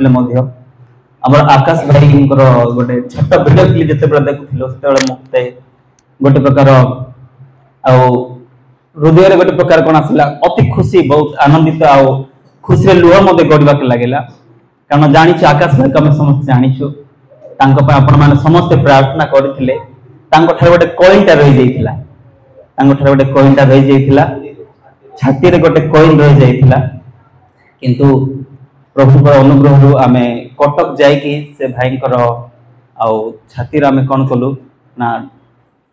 देखुले मध्य हमर आकाश भाई गोटे छोट वीडियो क्लिप जते बेला देखुथिलो सेते बेला मुक्ते गोटे प्रकार आ हृदय रे गोटे प्रकार कोन आसला अति खुशी बहुत आनंदित आ खुशी रे लुह मते गडबा के लागेला कारण जानि छ आकाश भाई कमे समस्त जानि छु तांको पर आपण माने समस्त प्रार्थना करथिले तांको ठार गोटे कॉइन टा रहि जाइथिला तांको ठार गोटे कॉइन टा रहि जाइथिला छाती रे गोटे कॉइन रहि जाइथिला किंतु प्रभु को अनुग्रह रु आमे कटक जाई कि से भाई कर आ छाती रे आमे कोन कलु ना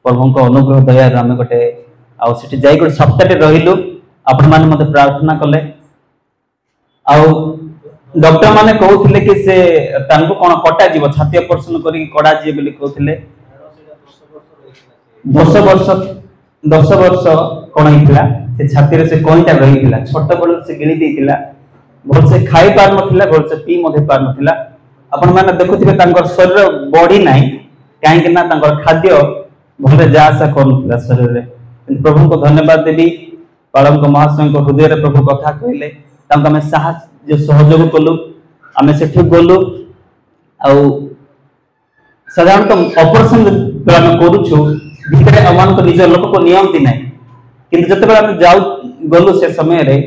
प्रभु को अनुग्रह दया रे आमे गोटे आ सेठी जाई गोटे सप्ताह रहिलु आपण माने मते प्रार्थना कले आ डॉक्टर माने कहउथिले कि से तांको कोन कटा जीव छाती ऑपरेशन करी कड़ा जी बोली कहउथिले 10 वर्ष कोन हितला से छाती रे से कोइटा रहिथिला छोट बड़ से गिणी देथिला भल से खाई पार नथिला भल से पी मध्ये पार नथिला आपण माने देखुथिबे तांकर शरीर बॉडी नाही काहे कि ना तांकर खाद्य भले जासा करनथिला शरीर रे प्रभु को धन्यवाद देबी पालम को महाशय को हृदय रे प्रभु कथा कहिले तांका में साहस जो सहयोग कलु आमे सेठी गलु आ साधारणतः ऑपरेशन आमे करूछु भितरे अमान को निज लोक को नियमति नाही किंतु जते बेला आमे जाउ गलु से समय रे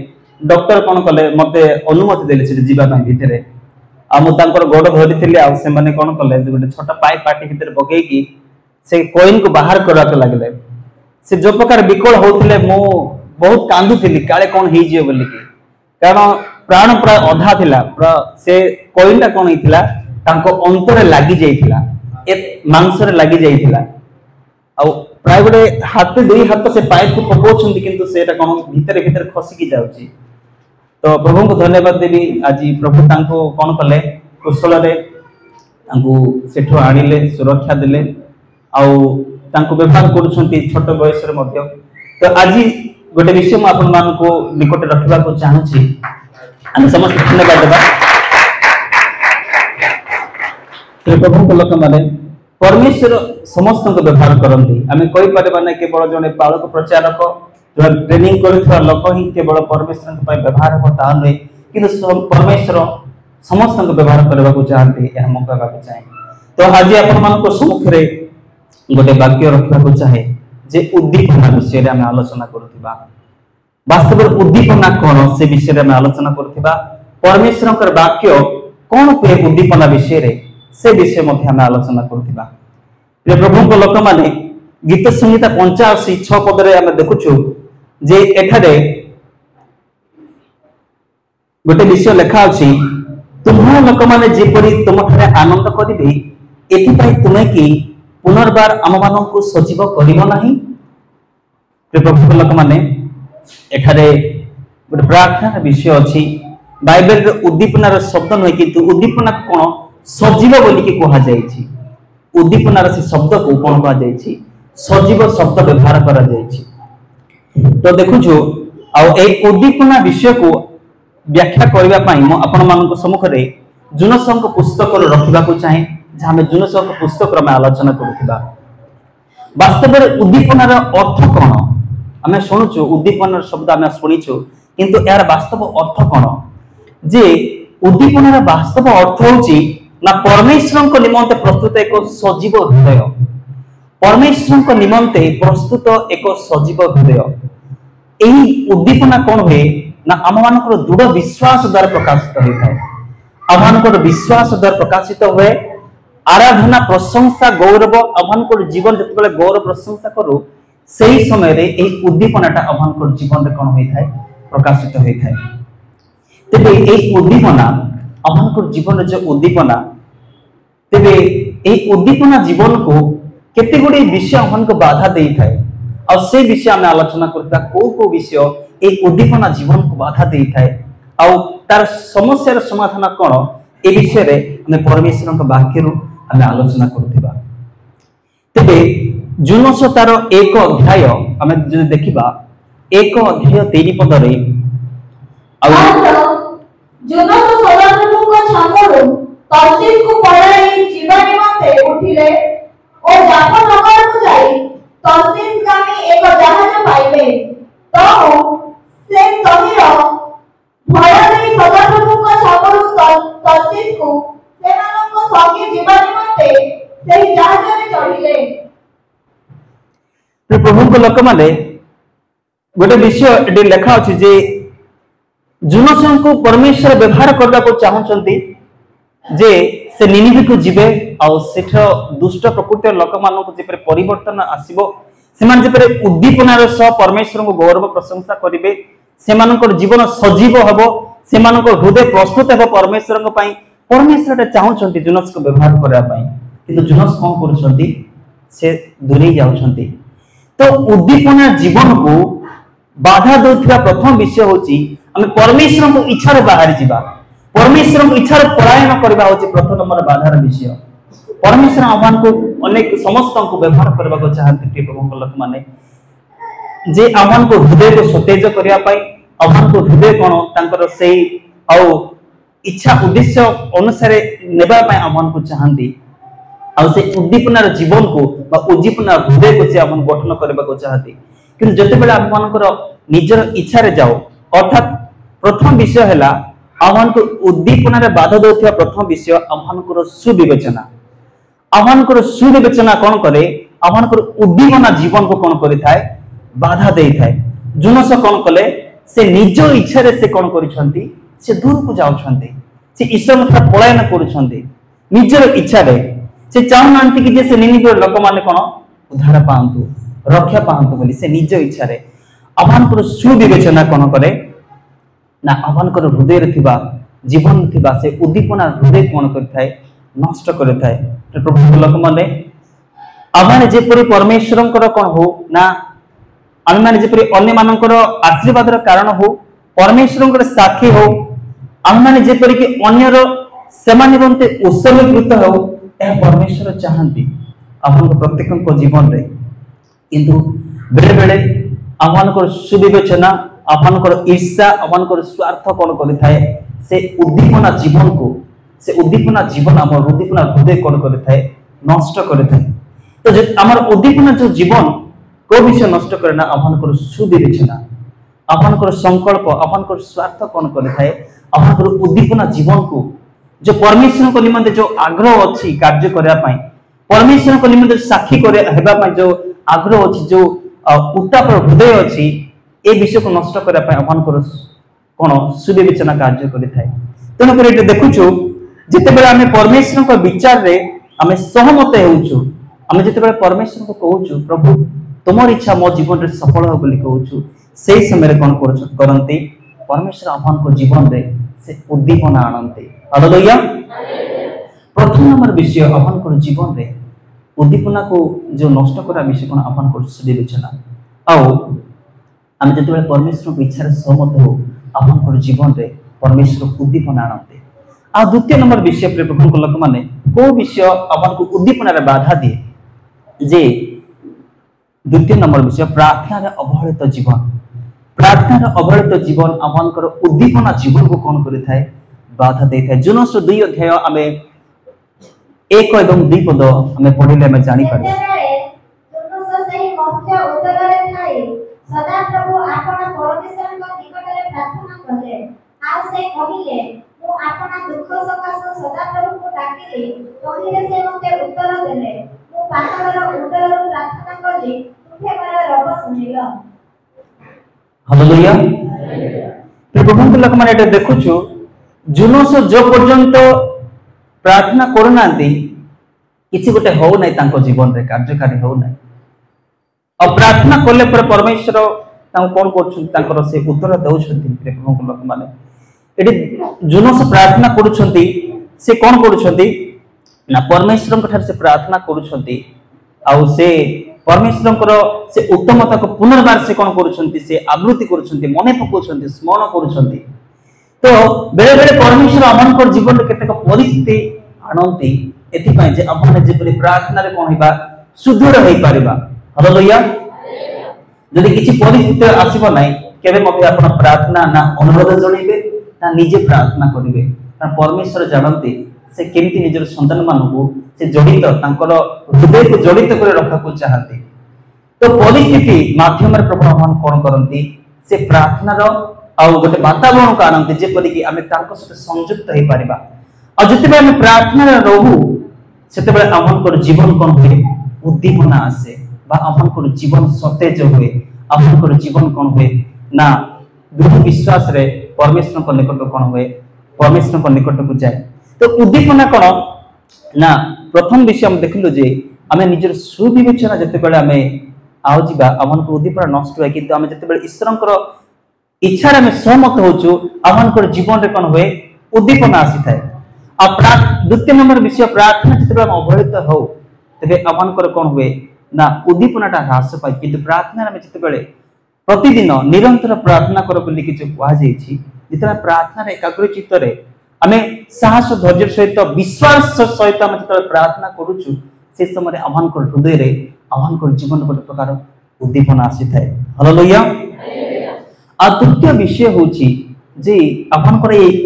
डॉक्टर कोन कले मते अनुमति देले से जीवा ପାଇଁ भितरे आ मु तांकर गोड धरिथिले आ से माने कोन कले जे गोटे छोटा पाइप पाटी भितरे बगेई की से कॉइन को बाहर करा के लागले से जो प्रकार विकल होथिले मु बहुत कांदुथिली काले कोन हेई जे बोली की कारण प्राण प्राय अधा थिला से कॉइन टा कोन हितला तांको अंतर लागि जाइथिला ए मांस रे लागि जाइथिला आ प्राय गोटे हाथ दुई हाथ से पाइप को पकोछंती किंतु सेटा कोन भितरे भितरे खसी की जाउची तो प्रभु को धन्यवाद देबी आज प्रभु तांको कोन कले कुशल रे तांको सेठो आनिले सुरक्षा दिले आ तांको व्यवहार करूछंती छोट बयस रे मध्य तो आज गोटे विषय म आपन मान को निकट रखबा को चाहू छी हम समस्त धन्यवाद देबा तो प्रभु को लोक माने परमेश्वर समस्त को व्यवहार करंती आमे कोइ परबा नै केवल जने पालक प्रचारक जो ट्रेनिंग करथवा लोक ही केवल परमेश्वर के पय व्यवहार होता नै किंतु परमेश्वर समस्त को व्यवहार करबा को चाहते यह मौका का चाहे तो आज आपन मान को सम्मुख रे गोटे वाक्य रखबा को चाहे जे उद्दीपना विषय रे हम आलोचना करथिबा वास्तव में उद्दीपना कोन से विषय रे हम आलोचना करथिबा परमेश्वर कर वाक्य कोन पे उद्दीपना विषय रे से विषय मध्ये हम आलोचना करथिबा प्रिय प्रभु को लोक माने गीत संहिता 85 6 पद रे हम देखुछु जे एठारे गोटे विषय लिखा अछि तुम्हा लोक माने जेपरि तुम ठारे आनंद करिबे एथि पई तुमे की पुनर्बार आम मानन को सजीव करिवो नाही प्रिय प्रभु को लोक माने एठारे गोटे प्रार्थना विषय अछि बाइबल रे उद्दीपना रे शब्द नै किंतु उद्दीपना कोन सजीव बोली के कहा जायछि उद्दीपना रे से शब्द को कोन कहा जायछि सजीव शब्द व्यवहार करा जायछि तो देखु जो आ ए उद्दीपना विषय को व्याख्या करबा पई म आपण मान को सम्मुख रे जुनसंक पुस्तक रखिबा को चाहे जे हम जुनसंक पुस्तक रे आलोचना करथिबा वास्तव में उद्दीपना रो अर्थ कोन हमें सुनुछु उद्दीपना शब्द हमें सुनिछु किंतु यार वास्तव अर्थ कोन जे उद्दीपना रो वास्तव अर्थ होची ना परमेश्वर को निमंते प्रस्तुत एक सजीव हृदय परमेश्वर को निमंते प्रस्तुत एक सजीव हृदय एही उद्दीपना कोन होए ना आम मानकर दृढ़ विश्वास द्वारा प्रकाशित होइଥାଏ आम मानकर विश्वास द्वारा प्रकाशित होए आराधना प्रशंसा गौरव आमनकर जीवन जतबेले गौरव प्रशंसा करू सही समय रे एही उद्दीपनाटा आमनकर जीवन रे कोन होइଥାଏ प्रकाशित होइଥାଏ तेबे एही उद्दीपना आमनकर जीवन रे जो उद्दीपना तेबे एही उद्दीपना जीवन को केते गुडी विषय आमनको बाधा देई थाए और से विषय हम आलोचना करता को विषय ए उद्दीपना जीवन को बाधा देई थाए और तार समस्या रे समाधान कोन ए विषय रे हम परमेश्वर के वाक्य रो हम आलोचना करथिबा तेबे जुनस तार एक अध्याय हम जे देखिबा एक अध्याय 3 पद रे जुनस सदाप्रभु को छामरो तर्शीश को पड़ाई जीवन निमंते उठिले और जाफा नगर को जाई तर्शीश गामी एक जहाज पाइले तो से तहिर भय नहीं सदाप्रभु को छामरो तर्शीश ସେମାନଙ୍କ ସଙ୍ଗେ ଯିବା ନିମନ୍ତେ ସେହି ଜାହାଜରେ ଚଢ଼ିଲେ। ପ୍ରଭୁଙ୍କ ଲୋକମାନେ ଗୋଟେ ବିଷୟ ଏଠି ଲେଖା ଅଛି ଯେ ଜୁନସଙ୍କୁ ପରମେଶ୍ୱର ବ୍ୟବହାର କରିବାକୁ ଚାହୁଁଛନ୍ତି ଯେ ସେ ନିନିବେକୁ ଯିବେ ଆଉ ସେଠର ଦୁଷ୍ଟ ପ୍ରକୃତିର ଲୋକମାନଙ୍କୁ ଯେପରି ପରିବର୍ତ୍ତନ ଆସିବ, ସେମାନେ ଯେପରି ଉଦ୍ଦୀପନାର ସହ ପରମେଶ୍ୱରଙ୍କୁ ଗୌରବ ପ୍ରଶଂସା କରିବେ, ସେମାନଙ୍କର ଜୀବନ ସଜୀବ ହେବ, ସେମାନଙ୍କର ହୃଦୟ ପ୍ରସ୍ତୁତ ହେବ ପରମେଶ୍ୱରଙ୍କ ପାଇଁ। ପରମେଶ୍ୱର ଏଟା ଚାହୁଁଛନ୍ତି ଜୁନସକୁ ବ୍ୟବହାର କରିବା ପାଇଁ, କିନ୍ତୁ ଜୁନସ କଣ କରୁଛନ୍ତି? ସେ ଦୂରେଇ ଯାଉଛନ୍ତି। ତ ଉଦ୍ଦୀପନା ଜୀବନକୁ ବାଧା ଦେଉଥିବା ପ୍ରଥମ ବିଷୟ ହେଉଛି ଆମେ ପରମେଶ୍ୱରଙ୍କ ଇଚ୍ଛାରେ ବାହାରି ଯିବା, ପରମେଶ୍ୱରଙ୍କ ଇଚ୍ଛାରେ ପଳାୟନ କରିବା ହେଉଛି ପ୍ରଥମ ନମ୍ବର ବାଧାର ବିଷୟ। ପରମେଶ୍ୱର ଆମମାନଙ୍କୁ ଅନେକ ସମସ୍ତଙ୍କୁ ବ୍ୟବହାର କରିବାକୁ ଚାହାନ୍ତି ପ୍ରଭୁଙ୍କ ଲୋକମାନେ, ଯେ ଆମମାନଙ୍କୁ ହୃଦୟକୁ ସତେଜ କରିବା ପାଇଁ, ଆମମାନଙ୍କୁ ହୃଦୟ କଣ ତାଙ୍କର ସେଇ ଆଉ ଇଚ୍ଛା ଉଦ୍ଦେଶ୍ୟ ଅନୁସାରେ ନେବା ପାଇଁ ଆମମାନଙ୍କୁ ଚାହାନ୍ତି। ଆଉ ସେ ଉଦ୍ଦୀପନାର ଜୀବନକୁ ବା ଉଦ୍ଦୀପନାର ହୃଦୟକୁ ସେ ଆମକୁ ଗଠନ କରିବାକୁ ଚାହାନ୍ତି। କିନ୍ତୁ ଯେତେବେଳେ ଆମମାନଙ୍କର ନିଜର ଇଚ୍ଛାରେ ଯାଉ, ଅର୍ଥାତ୍ ପ୍ରଥମ ବିଷୟ ହେଲା ଆମମାନଙ୍କୁ ଉଦ୍ଦୀପନାରେ ବାଧା ଦେଉଥିବା ପ୍ରଥମ ବିଷୟ ଆମମାନଙ୍କର ସୁବିବେଚନା। ଆମମାନଙ୍କର ସୁବିବେଚନା କଣ କରେ? ଆମମାନଙ୍କର ଉଦ୍ଦୀପନା ଜୀବନକୁ କଣ କରିଥାଏ? ବାଧା ଦେଇଥାଏ। ଜୁନସ କଣ କଲେ? ସେ ନିଜ ଇଚ୍ଛାରେ ସେ କଣ କରିଛନ୍ତି? ସେ ଦୂରକୁ ଯାଉଛନ୍ତି, ସେ ଈଶ୍ୱରଙ୍କ ପଳାୟନ କରୁଛନ୍ତି ନିଜର ଇଚ୍ଛାରେ। ସେ ଚାହୁଁନାହାନ୍ତି କି ଯେ ସେ ନିନିବେର ଲୋକମାନେ କଣ ଉଦ୍ଧାର ପାଆନ୍ତୁ, ରକ୍ଷା ପାଆନ୍ତୁ ବୋଲି। ସେ ନିଜ ଇଚ୍ଛାରେ ଆମମାନଙ୍କର ସୁବିବେଚନା କଣ କରେ ନା ଆମମାନଙ୍କର ହୃଦୟରେ ଥିବା ଜୀବନରେ ଥିବା ସେ ଉଦ୍ଦୀପନା ହୃଦୟ କଣ କରିଥାଏ? ନଷ୍ଟ କରିଥାଏ। ପ୍ରଭୁଙ୍କ ଲୋକମାନେ ଆମମାନେ ଯେପରି ପରମେଶ୍ୱରଙ୍କର କଣ ହଉ ନା ଆମେମାନେ ଯେପରି ଅନ୍ୟମାନଙ୍କର ଆଶୀର୍ବାଦର କାରଣ ହଉ, ପରମେଶ୍ୱରଙ୍କର ସାକ୍ଷୀ ହଉ, ଆମମାନେ ଯେପରିକି ଅନ୍ୟର ସେମାନେ ନିମନ୍ତେ ଉତ୍ସର୍ଗୀକୃତ ହଉ, ଏହା ପରମେଶ୍ୱର ଚାହାନ୍ତି ଆପଣଙ୍କ ପ୍ରତ୍ୟେକଙ୍କ ଜୀବନରେ। କିନ୍ତୁ ବେଳେ ବେଳେ ଆମମାନଙ୍କର ସୁବିବେଚନା, ଆମମାନଙ୍କର ଈର୍ଷା, ଆମମାନଙ୍କର ସ୍ୱାର୍ଥ କଣ କରିଥାଏ? ସେ ଉଦ୍ଦୀପନା ଜୀବନକୁ, ସେ ଉଦ୍ଦୀପନା ଜୀବନ ଆମର ଉଦ୍ଦୀପନା ହୃଦୟ କଣ କରିଥାଏ? ନଷ୍ଟ କରିଥାଏ। ତ ଆମର ଉଦ୍ଦୀପନା ଯୋଉ ଜୀବନ କୋଉ ବିଷୟ ନଷ୍ଟ କରେ ନା ଆମମାନଙ୍କର ସୁବିବେଚନା, ଆପଣଙ୍କର ସଂକଳ୍ପ, ଆପଣଙ୍କର ସ୍ୱାର୍ଥ କଣ କରିଥାଏ? ଆପଣଙ୍କର ଉଦ୍ଦୀପନା ଜୀବନକୁ जो परमेश्वर को निमंते जो आग्रह अच्छी कार्य करने पाई, परमेश्वर को निमंते साक्षी करे हेबा पाई जो आग्रह अच्छी, जो उत्ताप हृदय अच्छी, ए विषय को नष्ट करने पाई अपन को कोन सुविवेचना कार्य करिथाय। तेणु कर एटे देखुछु जते बेला हमें परमेश्वर को विचार रे हमें सहमत हेउछु, हमें जते बेला परमेश्वर को कहूछु प्रभु तुमर इच्छा मो जीवन रे सफल हो बोली कहूछु, सेही समय कोन करंती परमेश्वर अपन को जीवन रे से उद्दीपना आनंती। हालेलुया। प्रथम नंबर विषय अपन को जीवन रे उद्दीपना को जो नष्ट करा विषय कोन अपन को सुविवेचना आउ हम जते बेला परमेश्वर को इच्छा रे सहमत हो अपन को जीवन रे परमेश्वर उद्दीपना आनंती। आ द्वितीय नंबर विषय प्रिय प्रभु को लोक माने को विषय अपन को उद्दीपना रे बाधा दिए जे द्वितीय नंबर विषय प्रार्थना रे अवहेलित जीवन। प्रार्थना रे अवहेलित जीवन अपन उद्दीपना जीवन को कौन करिथाय बाधा देथाय। जुनस 2 अध्याय हमें 1 एवं 2 पद हमें पढ़िले हमें जानि पारे जुनस सही मध्य उदरे थाई सदा प्रभु आपन परमेश्वर को निकटरे प्रार्थना कले आ से कहिले मु आपन दुख सकाश सदा प्रभु को डाकिले कहिले से मते उत्तर देले मु पाथर उत्तर प्रार्थना कली तुठे मारा रब सुनिलो। हालेलुया। प्रभु लोक माने एटा देखुछु जुनस जो पर्यंत प्रार्थना करनांती किछि गोटे हो नै तांको जीवन रे कार्यकारी हो नै और प्रार्थना करले पर परमेश्वर तांको कोन करछु तांकर से उत्तर दउछंती। प्रभु लोक माने एटी जुनस प्रार्थना करूछंती से कोन करूछंती ना परमेश्वर ठार से प्रार्थना करूछंती आउ से परमेश्वर से उत्तमता को पुनर्बार से कौन करुछंती से आवृत्ति करुछंती मने पकोछंती स्मरण करुछंती। तो बेले बेले परमेश्वर हमनकर जीवन रे केतेक परिस्थिति आनंती एथि पय जे अपन जेपरि प्रार्थना रे कोन हेबा सुदृढ़ होई परिबा। हालेलुया। जदि किछि परिस्थिति आसीबो नै केबे मते अपन प्रार्थना ना अनुरोध जणैबे ना निजे प्रार्थना करिवे, कारण परमेश्वर जानନ୍ତି से केमिति निजर संतान मानकु से जड़ित तांकर हृदय को जड़ित करे रखा को चाहते। तो परिस्थिति माध्यम रे प्रभु हम कोन करंती से प्रार्थना रो आ गोटे वातावरण को आनंती जेपरि कि आमे तांको सहित संयुक्त हे परिबा और जिते आम प्रार्थना रहू से आमर जीवन कौन हुए उद्दीपना आसे आमर जीवन सतेज हुए आमर जीवन कौन हुए ना दृढ़ विश्वास रे परमेश्वर को निकट कौन हुए परमेश्वर को निकट को जाए। तो उद्दीपना कौन ना प्रथम विषय हम देखलु जे आम निजर सुविवेचना जिते आम आओ जा आम उद्दीपना नष्ट हुए कि आम जिते ईश्वर इच्छा आम सहमत होचु आम जीवन में कौन हुए उद्दीपना आसी थाए। द्वितीय नंबर विषय प्रार्थना जिते अवहेलित हो तेरे आम कौन हुए ना उद्दीपनाटा ह्रास पाए कि प्रार्थना जिते प्रतिदिन निरंतर प्रार्थना कर बोली कि जिते प्रार्थना एकाग्रचित्त आम साहस धैर्य सहित विश्वास सहित आम जो प्रार्थना करुचु से समय आम हृदय आम जीवन गोटे प्रकार उद्दीपना आसी थाए। हालेलुया। आ तृतीय विषय हूँ जे आम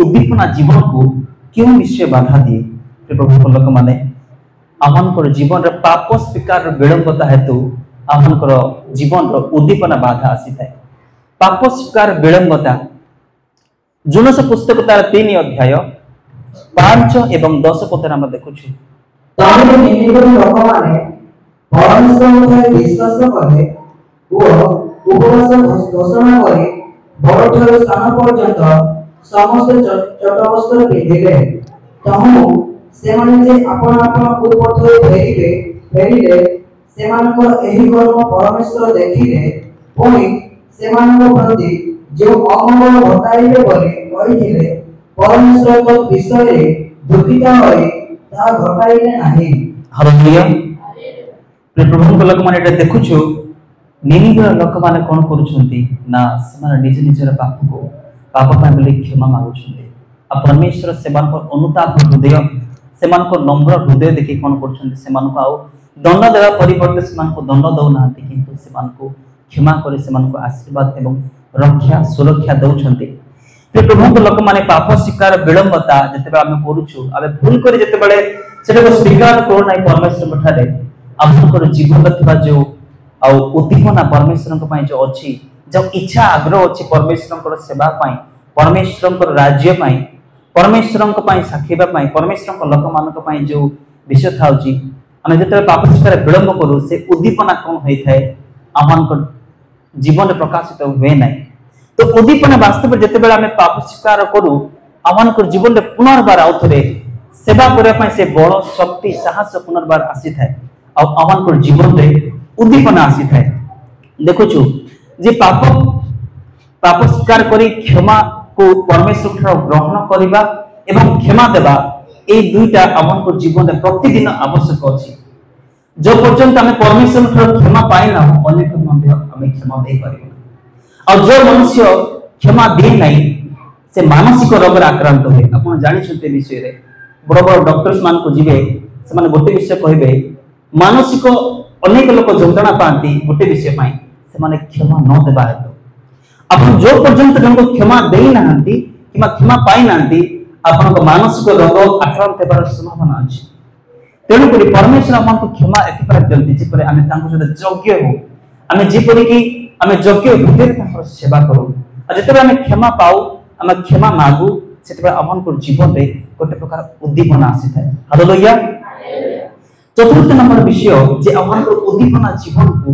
उद्दीपना जीवन को क्यों विषय बाधा दिए प्रभु लोक मैंने आम जीवन पाप स्वीकार विलंबता हेतु आम जीवन उद्दीपना बाधा आसी थाए। पाप स्वीकार विलंबता जुनस पुस्तक तार 3 अध्याय 5 एवं 10 पद आम देखुछु। विश्वास करे उपवास घोषणा करे बड़ स्थान पर्यंत समस्त चटवस्त्र पिंधिले तहु सेमाने जे आपण आपण पूर्वथरे फेरिले सेमानकर एही कर्म परमेश्वर देखिले पुणी सेमानकर प्रति जो अमंगल घटाइले बोली कहिथिले परमेश्वर को विषय रे दुखित होई ता घटाइले नाही। हालेलुया। प्रभु लोक माने एटा देखुछु निनिगर लोक माने कोन करूछंती ना सेमान निज निजर पाप पाई बोली क्षमा मागुछंती आ परमेश्वर सेमान को अनुताप हृदय सेमान को नम्र हृदय देखि कोन करछंती सेमान को आउ दंड देवा परिवर्ते सेमान को दंड दउ नांती किंतु सेमान को क्षमा करे सेमान को आशीर्वाद एवं रक्षा सुरक्षा दउछंती। प्रभु लोक माने पाप स्वीकार विलंबता जते आमे करूछु आमे भूल करे जते बेले सेटा को स्वीकार करो नै परमेश्वर पठारे आमकर जीवन रखबा जो आ उद्दीपना परमेश्वर को पई जो अछि जो इच्छा आग्रह अछि परमेश्वर को सेवा पई परमेश्वर को राज्य पई परमेश्वर को पई साखीबा पई परमेश्वर को लोक मान को पई जो विषय थाउची आमे जते पाप स्वीकार विलंब करू से उद्दीपना कोन होई थाए आमकर जीवन प्रकाशित हुए नै। तो उद्दीपना वास्तव जते बेला आमे पाप स्वीकार करू आमकर जीवन में पुनर्बार आउथरे सेवा करे पई से बड़ शक्ति साहस पुनर्बार आसी थाए आ आमकर जीवन रे उद्दीपना आसी थाए। देखुछु जे पाप स्वीकार करी क्षमा को परमेश्वर ग्रहण करबा एवं क्षमा देबा ए दुईटा आमको जीवन में प्रतिदिन आवश्यक अछि। जो पर्यंत आम परमेश्वर क्षमा पाइना अनेक आम क्षमा दे पारिबा और जो मनुष्य क्षमा दे नहीं से मानसिक रोग आक्रांत हुए आप जानते विषय रे बड़ बड़ डॉक्टर्स मान को जीवे से माने गोटे विषय कहबे मानसिक अनेक लोक जंत्रणा पाती गोटे विषय पाई से माने क्षमा न देबा हेतु आपण जो पर्यंत जनको क्षमा देई नांती किमा क्षमा पाई नांती आपण को मानसिक रोग आक्रांत हेबार संभावना अछि। तेणु करी परमेश्वर हमको क्षमा एथिपार जल्दी जे परे आमे तांको सहित योग्य हो आमे जे परे कि आमे योग्य हृदय तांकर सेवा करू आ जेते आमे क्षमा पाऊ आमे क्षमा मागू सेते हमको जीवन रे गोटे प्रकार उद्दीपना आसी थाए। हालेलुया। चतुर्थ नंबर विषय जे हमको उद्दीपना जीवन को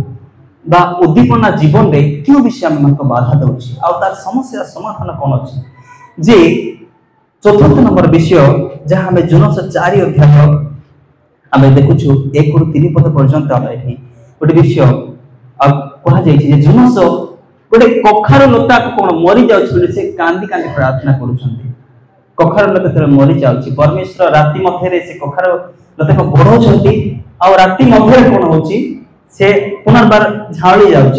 बा उद्दीपना जीवन रे क्यों विषय हमको बाधा दउछि आ तार समस्या समाधान कोन अछि जे चतुर्थ नंबर विषय जहां हमें जुनस 4 अध्याय आमे देखुछु 1 ରୁ 3 पद पर्यंत आमे एठी गोटे विषय अब कहा जाय जे जुनस गोटे कखार लता कोन मरि जाउछ बोले से कांदी कांदी प्रार्थना करूछंती कखार लता तरे मरि जाउछ परमेश्वर राति मध्ये रे से कखार लता को बढ़ौछंती आ राति मध्ये कोन होची से पुनर्बार झाळी जाउछ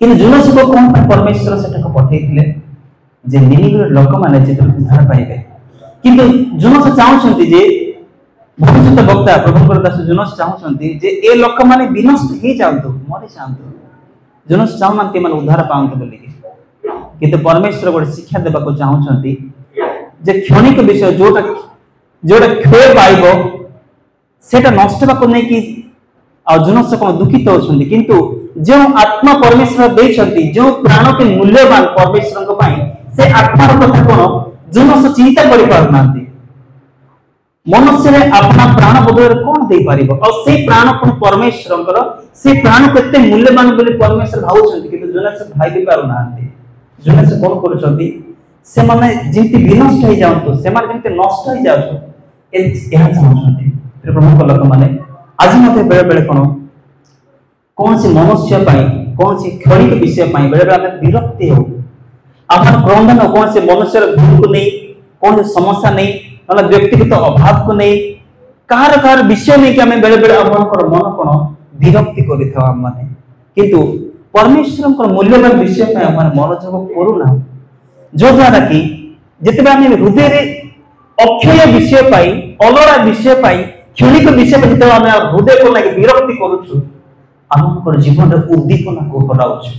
किन जुनस को कोन परमेश्वर सेटा को पठेइथिले जे निनिगर लोक माने जे उद्धार पाइबे किंतु जुनस चाहछंती जे भविष्य वक्ता प्रभु दास जुनस चाहछंती जे ए लोक माने विनष्ट ही जाउतो मरि जाउतो जुनस चाहनंती माने उद्धार पाउतो बोली किंतु परमेश्वर गोटे शिक्षा देबा को चाहछंती जे क्षणिक विषय जोटा जोटा क्षय पाइबो सेटा नष्ट को नै कि आ जुनस को दुखित होछंती किंतु जो आत्मा परमेश्वर देछंती जो प्राण के मूल्यवान परमेश्वर को पाई से आत्मार कथा कोन जुनस चिंता करि पारनांती मनुष्य रे अपना प्राण बदल कौन दे पारिबो और से प्राण कोन परमेश्वरंकर से प्राण केते मूल्यवान बोली परमेश्वर भाउछंती किंतु जोने से भाई भी पारु नांती जोने से कोन करूछंती से माने जिंती विनष्ट हो जाउतो से माने जिंती नष्ट हो जाउतो एहा चाहछंती प्रभु को लोक माने आज मते बेले बेले कौन से मनुष्य पाई कौन से क्षणिक विषय पाई बेले बेले विरक्ति हो अपन क्रंदन कौन से मनुष्य भूल को नहीं कौन से समस्या नहीं मतलब व्यक्तिगत अभाव को नहीं कार कार विषय नहीं कि हमें बेले बेले अपन कर मन कोन विरक्ति करि था हम माने किंतु परमेश्वर को मूल्यवान विषय पे अपन मनोजग करू ना जो द्वारा कि जते हम हृदय रे अक्षय विषय पाई अलरा विषय पाई क्षणिक विषय पे जते हम हृदय को लागि विरक्ति करूछु हमर जीवन रे उद्दीपना को कराउछु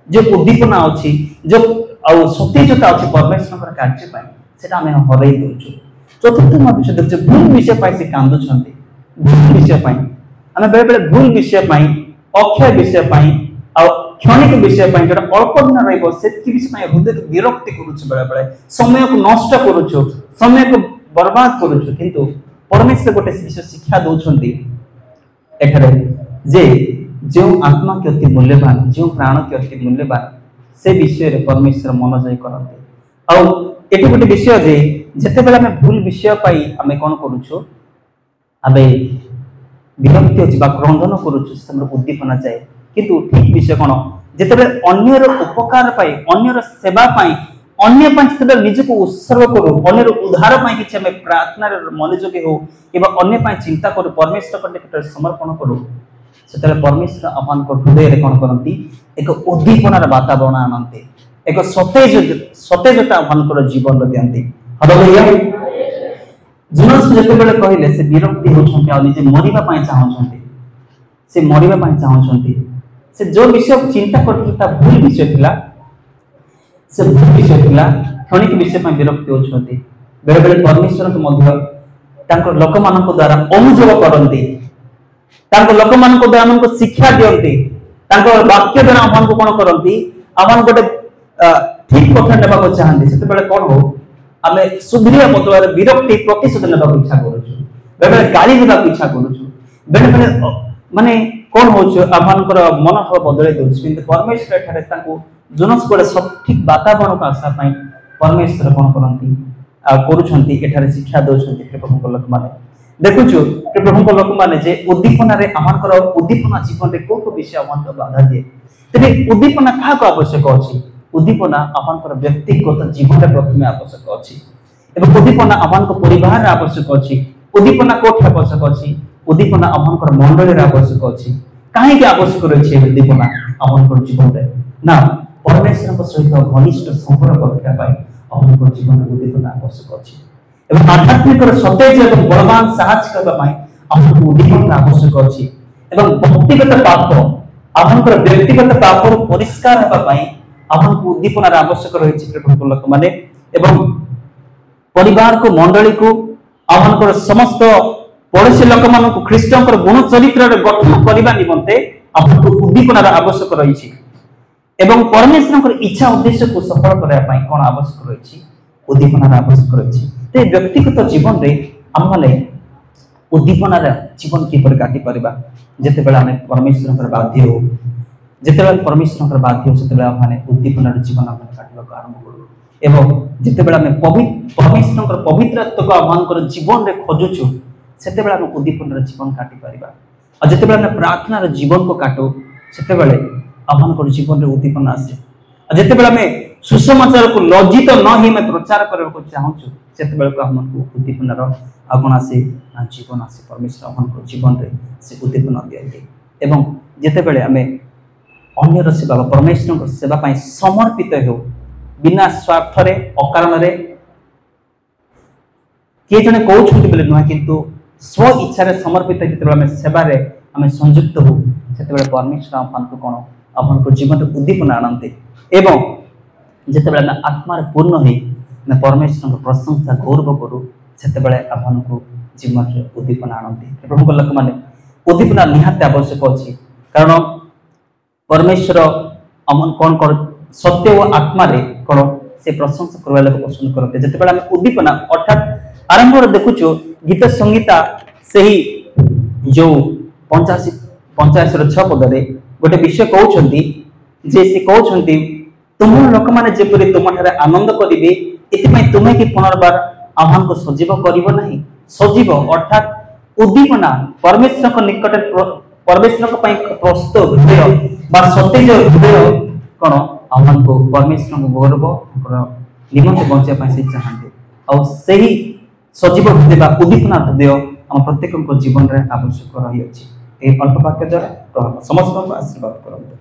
जो उद्दीपना अछि जो आ सत्यजता अछि परमेश्वर कार्य पाई सेटा हम हरई दोछु चतुर्थ विषय देखिए भूल विषय पाई से कांदु छंती भूल विषय पाई हम बेले बेले भूल विषय पाई अक्षय विषय पाई आ क्षणिक विषय पाई जेटा अल्प दिन रहइबो सेति विषय पाई हृदय विरक्ति करूछु बेले बेले समय को नष्ट करूछु समय को बर्बाद करूछु किंतु परमेश्वर गोटे विषय शिक्षा दोछंती एठारे जे जो आत्मा के अति मूल्यवान जो प्राण के अति मूल्यवान से विषय रे परमेश्वर मनोजय करते आ एटी गोटे विषय जे जते बेला में भूल विषय पाई हमें कोन करूछु अबे विरक्ति होछि बा क्रंदन करूछु समर उद्दीपना जाय किंतु ठीक विषय कोन जते बेला अन्यर उपकार पाई अन्यर सेवा पाई अन्य पंच तबे निज को उत्सर्ग करू अन्यर उद्धार पाई कि हमें प्रार्थना रे मनोजगी हो एबा अन्य पाई चिंता करू परमेश्वर को समर्पण करू सेतले परमेश्वर अपन को हृदय रे कोन करंती एक उद्दीपनार वातावरण आनंती एक सतेजता अपन जीवन रे दियंती हालेलुया जीवन जते बेले कहले से विरक्ति होछंती आ निजे मरिबा पाई चाहछंती से मरिबा पाई चाहछंती से जो विषय चिंता करती ता भूल विषय थिला से भूल विषय थिला क्षणिक विषय पाई विरक्ति होछंती बेले बेले परमेश्वर के मध्य तांको लोक मानक द्वारा अनुजोग करंती तांको लोक मानक द्वारा हमको शिक्षा दियंती तांको वाक्य द्वारा हमको कोन करंती अपन गोटे ठीक कथा नेबा को चाहंती सेते बेले कोन हो आमे सुधरिया बदलारे विरक्ति प्रतिशोध नेबा को इच्छा करूछु बेले गाली देबा को इच्छा करूछु बेले बेले माने कोन होछु आपनकर मन भाव बदलै दोछु किंतु परमेश्वर एठारे तांको जनस गोटे सठिक वातावरण का आशा पाई परमेश्वर कोन करंती आ करूछंती एठारे शिक्षा दोछंती प्रभुक लोक माने देखुछु प्रभुक लोक माने जे उद्दीपना रे हमनकर उद्दीपना जीवन रे को विषय हमन बाधा दिए तबे उद्दीपना का को आवश्यक अछि उद्दीपना आपनकर व्यक्तिगत जीवन रे प्रथमे आवश्यक अछि एवं उद्दीपना आपनकर परिवार रे आवश्यक अछि उद्दीपना कोठ आवश्यक अछि उद्दीपना आपनकर मंडली रे आवश्यक अछि काहे के आवश्यक रहै छै उद्दीपना आपनकर जीवन रे ना परमेश्वर को सहित घनिष्ठ संपर्क रखा पाई आपनकर जीवन रे उद्दीपना आवश्यक अछि एवं आध्यात्मिक सतेज एवं बलवान साहस करबा पाई आपनकर उद्दीपना आवश्यक अछि एवं व्यक्तिगत पाप आपनकर व्यक्तिगत पाप परिष्कार हेबा पाई आपनको उद्दीपना आवश्यक रही छै प्रभु लोक माने एवं परिवार को मंडली को आपनकर समस्त पड़ोसी लोक मान को ख्रीष्टंकर गुण चरित्र रे गठन करबा निमंते आपनको उद्दीपना आवश्यक रही छै एवं परमेश्वरकर इच्छा उद्देश्य को सफल करबा पाई कोन आवश्यक रही छै उद्दीपना आवश्यक रही छै ते व्यक्तिगत जीवन रे हम माने उद्दीपना जीवन की पर काटी परबा जते बेला हम परमेश्वरकर बाध्य हो जते बेला परमेश्वरकर बाध्य हो सेते बेला माने उद्दीपना जीवन हम काटलो आरंभ करू एवं जते बेला हम परमेश्वरकर पवित्रत्व को हमनकर जीवन रे खोजुछु सेते बेला हम उद्दीपना जीवन काटी परबा और जते बेला हम प्रार्थना रे जीवन को काटो सेते बेले हमनकर जीवन रे उद्दीपना आसे और जते बेला हम सुसमाचार को लज्जित न ही मैं प्रचार करबा को चाहूछु सेते बेला को हमनको उद्दीपना रो आगुण आसे जीवन आसे परमेश्वर हमनको जीवन रे से उद्दीपना दियते एवं जते बेले हमें अन्यर सेवा परमेश्वर सेवा पाई समर्पित हो बिना स्वार्थ रे अकारण रे के जने कहउछथि बेले न किंतु स्व इच्छा रे समर्पित जते हमें सेवा रे हमें संयुक्त हो सेते बेले परमेश्वर हमनको कोन हमनको जीवन रे उद्दीपना आनंते एवं जते बेले आत्मा रे पूर्ण हे न परमेश्वर को प्रशंसा गौरव करू सेते बेले हमनको जीवन रे उद्दीपना आनंते प्रभु लोक माने उद्दीपना निहात आवश्यक अछि कारण परमेश्वर अमन कौन कर सत्य और आत्मा रे कौन से प्रशंसा करबा लोग पसंद करते जते बेला हम उद्दीपना अर्थात आरंभ रे देखुछु गीत संगीता से ही जो 85 पदरे गोटे विषय कहते जे से कहते तुम लोक मैंने जपरी तुम ठारे आनंद करेंगे एथि तुम्हें कि पुनर्बार आह्वान को सजीव कर ना सजीव अर्थात उद्दीपना परमेश्वर को निकट परमेश्वर प्रस्तुत हृदय सतेज हृदय कौन आह्वान को परमेश्वर को गौरव निमंत बचाई से चाहते आई सजीव हृदय उद्दीपना हृदय आम प्रत्येक जीवन में आवश्यक रही अल्प वाक्य द्वारा समस्त आशीर्वाद करते।